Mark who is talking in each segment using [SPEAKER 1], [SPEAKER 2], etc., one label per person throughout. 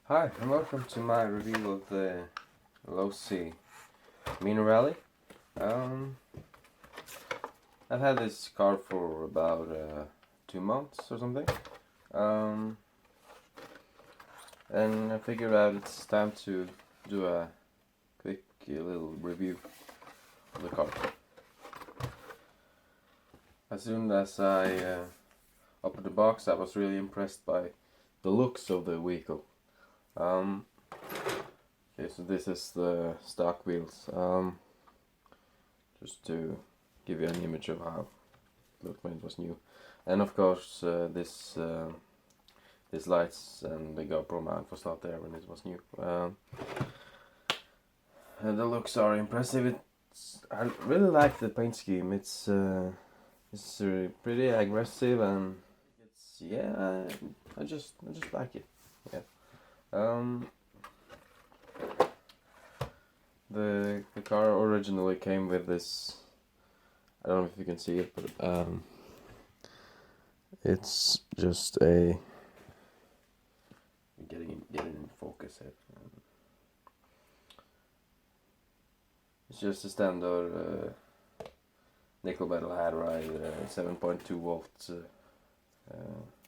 [SPEAKER 1] Hi, and welcome to my review of the Losi Mini Rally. Um, I've had this car for about 2 months or something, um, and I figured out it's time to do a quick little review of the car. As soon as I opened the box, I was really impressed by the looks of the vehicle. Okay, so this is the stock wheels. Just to give you an image of how it looked when it was new, and of course this lights and the GoPro mount was not there when it was new. And the looks are impressive. I really like the paint scheme. It's pretty aggressive, and I just like it. Yeah. Um, the car originally came with this. I don't know if you can see it, but it's just a getting in focus here. It's just a standard nickel metal halide 7.2 volt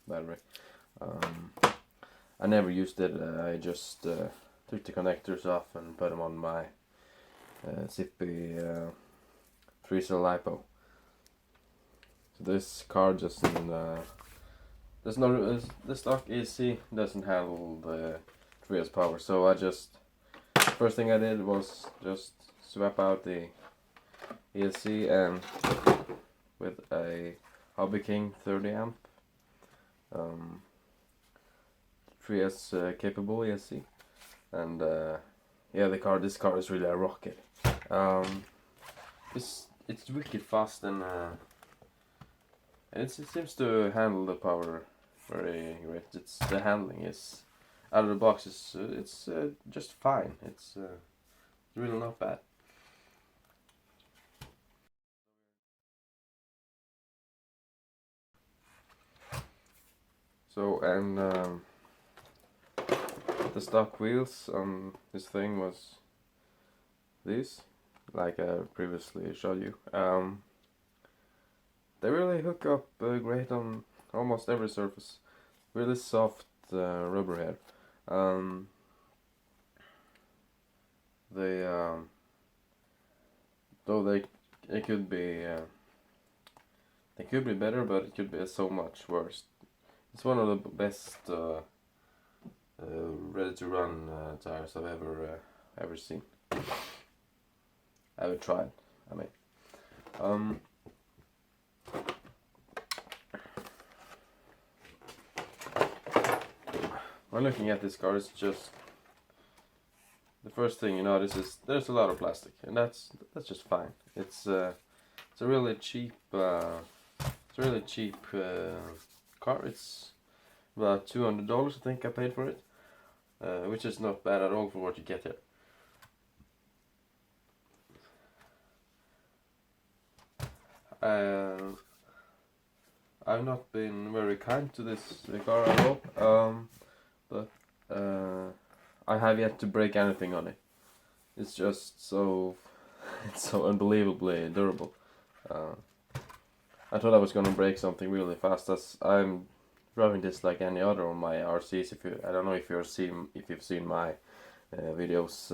[SPEAKER 1] battery. I never used it. I just took the connectors off and put them on my Zippy 3-cell LiPo. So this car doesn't. The stock ESC doesn't handle the 3S power. So first thing I did was just swap out the ESC and with a Hobby King 30 amp 3S capable ESC, and this car is really a rocket. It's wicked fast, and it seems to handle the power very great. The handling is out of the box. It's just fine. It's really not bad. So, and the stock wheels on this thing was these, like I previously showed you. They really hook up great on almost every surface. Really soft rubber here. They though they could be better, but it could be so much worse. It's one of the best ready to run tires I've ever seen. Ever tried. I mean, when looking at this car, it's just the first thing you notice is there's a lot of plastic, and that's just fine. It's a really cheap car. It's about $200, I think I paid for it, which is not bad at all for what you get here. I've not been very kind to this car at all, but I have yet to break anything on it. It's just so it's so unbelievably durable. I thought I was gonna break something really fast, as I'm driving this like any other on my RCs. I don't know if you've seen my videos,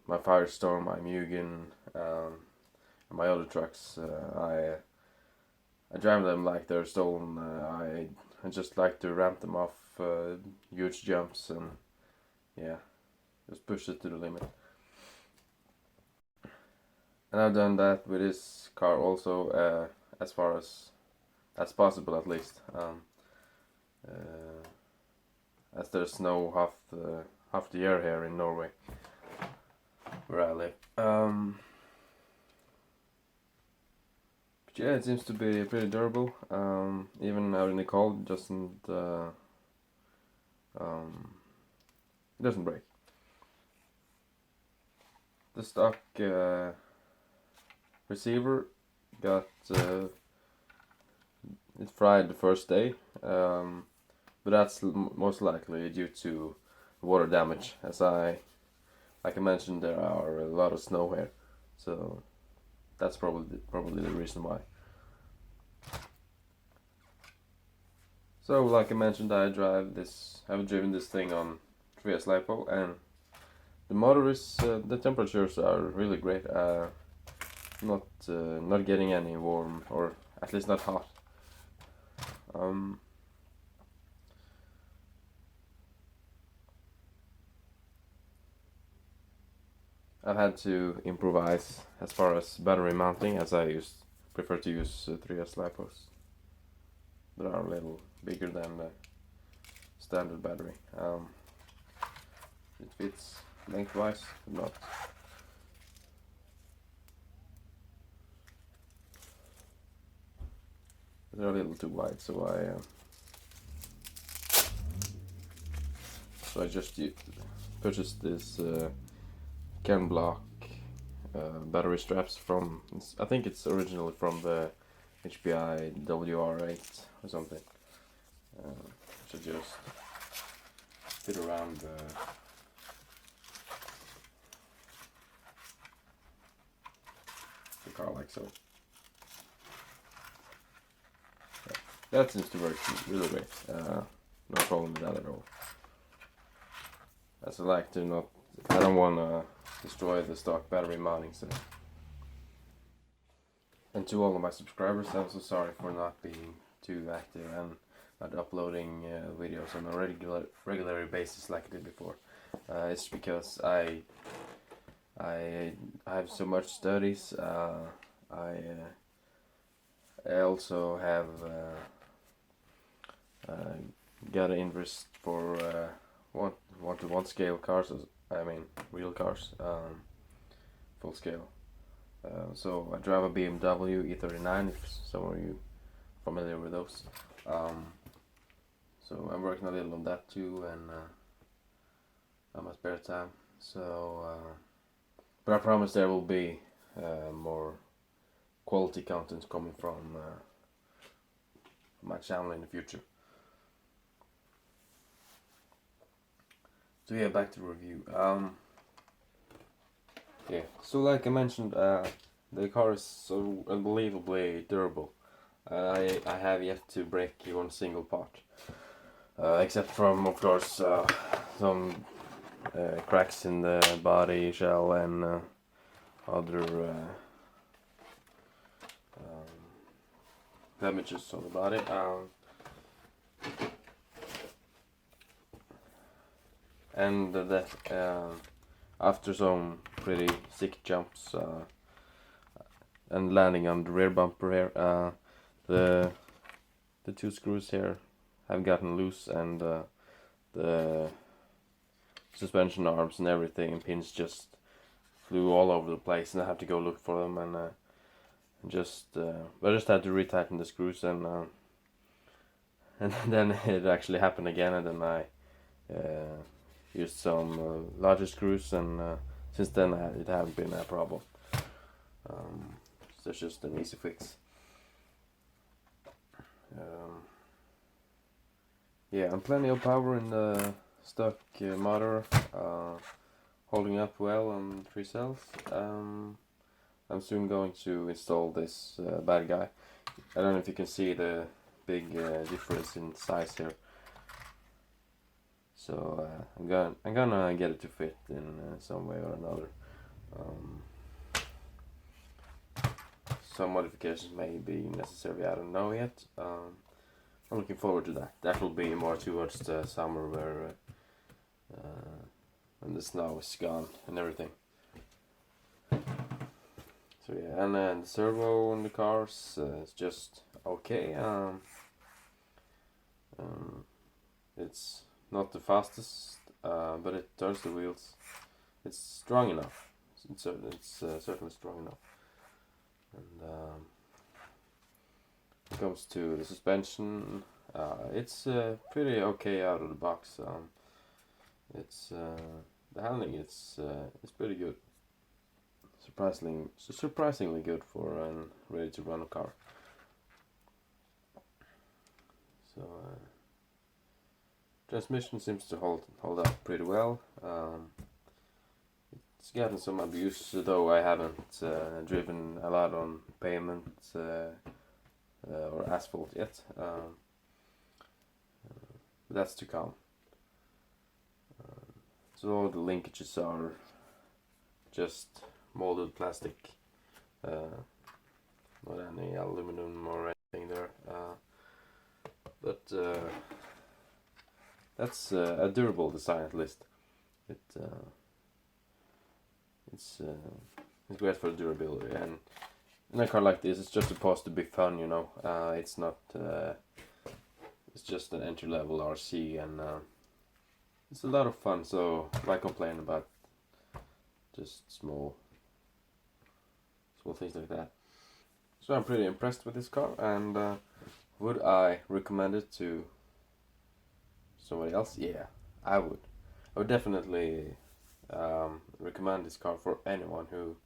[SPEAKER 1] my Firestorm, my Mugen, and my other trucks. I drive them like they're stolen. I just like to ramp them off huge jumps, and yeah, just push it to the limit. And I've done that with this car also, as far as that's possible, at least. As there's snow half the year here in Norway, where I live. But yeah, it seems to be pretty durable. Even out in the cold, it doesn't break. The stock receiver got it fried the first day. but that's most likely due to water damage, as like I mentioned, there are a lot of snow here, so that's probably the reason why. So, like I mentioned, I've driven this thing on 3S LiPo, and the motor is the temperatures are really great. Not getting any warm, or at least not hot. I've had to improvise as far as battery mounting, as I prefer to use 3S LiPos that are a little bigger than the standard battery. It fits lengthwise, but not. They're a little too wide, so I just purchased this Ken Block battery straps from. I think it's originally from the HPI WR8 or something. Should just fit around the car like so. Yeah, that seems to work really great. No problem with that at all. As I don't want to destroy the stock battery mounting set. And to all of my subscribers, I'm so sorry for not being too active and not uploading videos on a regular basis like I did before. It's because I have so much studies. I also have got an interest for 1:1 scale cars. I mean real cars, full scale. So I drive a BMW E39. If some of you familiar with those. So I'm working a little on that too, and on my spare time. So, but I promise there will be more quality content coming from my channel in the future. So yeah, back to the review. Yeah, so like I mentioned, the car is so unbelievably durable. I have yet to break one single part, except from, of course, some cracks in the body shell and other damages on the body. And after some pretty sick jumps and landing on the rear bumper here, the two screws here have gotten loose, and the suspension arms and everything and pins just flew all over the place, and I have to go look for them, and I just had to retighten the screws, and then it actually happened again, and then I used some larger screws, and since then it hasn't been a problem. So it's just an easy fix. Yeah, and plenty of power in the stock motor, holding up well on 3 cells. I'm soon going to install this bad guy. I don't know if you can see the big difference in size here. So I'm gonna get it to fit in some way or another. Some modifications may be necessary, I don't know yet. I'm looking forward to that. That will be more towards the summer, where when the snow is gone and everything. So yeah, and then the servo on the cars is just okay. It's not the fastest, but it turns the wheels. It's strong enough. It's certainly strong enough. And when it comes to the suspension, it's pretty okay out of the box. It's the handling. It's pretty good. Surprisingly good for a ready to run a car. So Transmission seems to hold up pretty well. It's gotten some abuse, though I haven't driven a lot on pavement or asphalt yet. But that's to come. So all the linkages are just molded plastic, not any aluminum or anything there. But that's a durable design at least. It's great for durability, and in a car like this, it's just supposed to be fun, you know. It's not. It's just an entry-level RC, and it's a lot of fun. So why complain about just small things like that? So I'm pretty impressed with this car, and would I recommend it to somebody else? Yeah, I would. I would definitely recommend this car for anyone who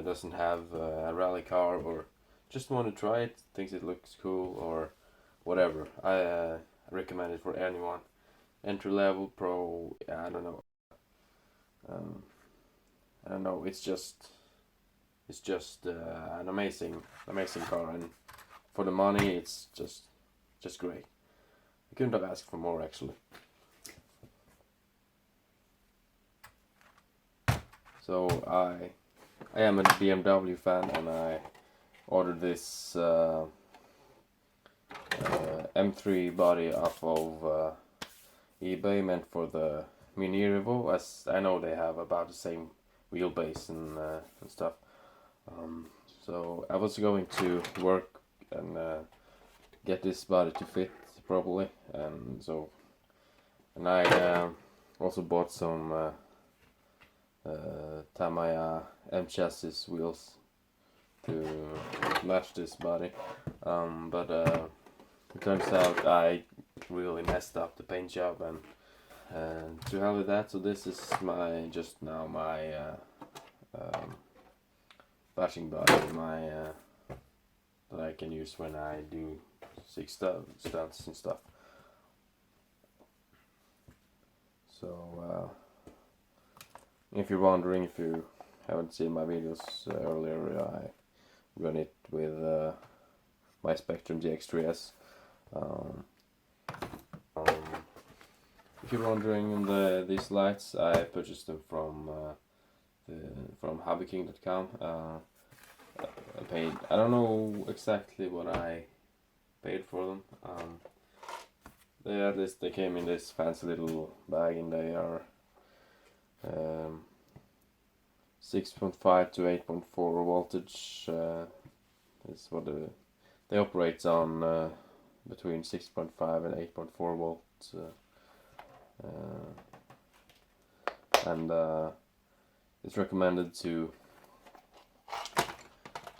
[SPEAKER 1] doesn't have a rally car or just want to try it, thinks it looks cool or whatever. I recommend it for anyone. Entry level, pro, I don't know. I don't know. It's just an amazing car, and for the money, it's just great. I couldn't have asked for more, actually. So I am a BMW fan, and I ordered this M3 body off of eBay, meant for the Mini Revo, as I know they have about the same wheelbase and stuff. So I was going to work and get this body to fit properly, and I also bought some Tamiya M chassis wheels to match this body, but it turns out I really messed up the paint job, and to hell with that. So this is my bashing body, that I can use when I do stunts and stuff. So if you're wondering, if you haven't seen my videos earlier, I run it with my Spectrum GX3S. If you're wondering, these lights, I purchased them from hobbyking.com. I paid, I don't know exactly what I paid for them. At least they came in this fancy little bag, and they are 6.5 to 8.4 voltage is what they operate on, between 6.5 and 8.4 volts, and it's recommended to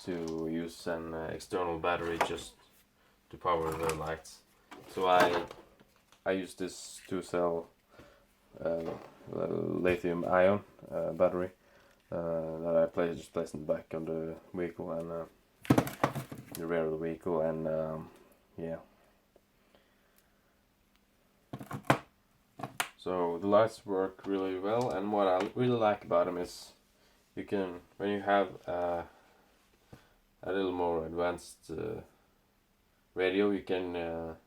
[SPEAKER 1] use an external battery just to power the lights. So I use this 2-cell lithium ion battery that I just placed in the back of the vehicle, and the rear of the vehicle, and yeah. So the lights work really well, and what I really like about them is you can, when you have a little more advanced radio, you can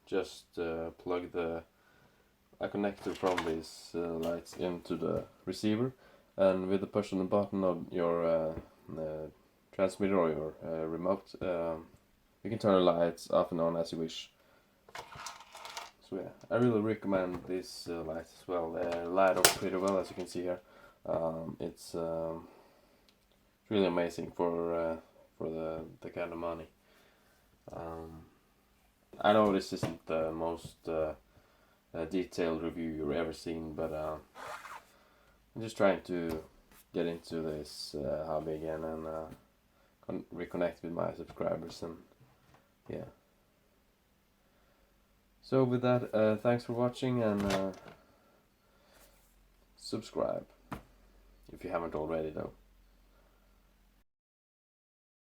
[SPEAKER 1] just plug a connector from these lights into the receiver, and with the push on the button of your transmitter or your remote, you can turn the lights off and on as you wish. So yeah, I really recommend these lights as well. They light up pretty well, as you can see here. It's really amazing for the kind of money. I know this isn't the most detailed review you've ever seen, but I'm just trying to get into this hobby again, and reconnect with my subscribers, and yeah. So with that, thanks for watching, and subscribe if you haven't already, though.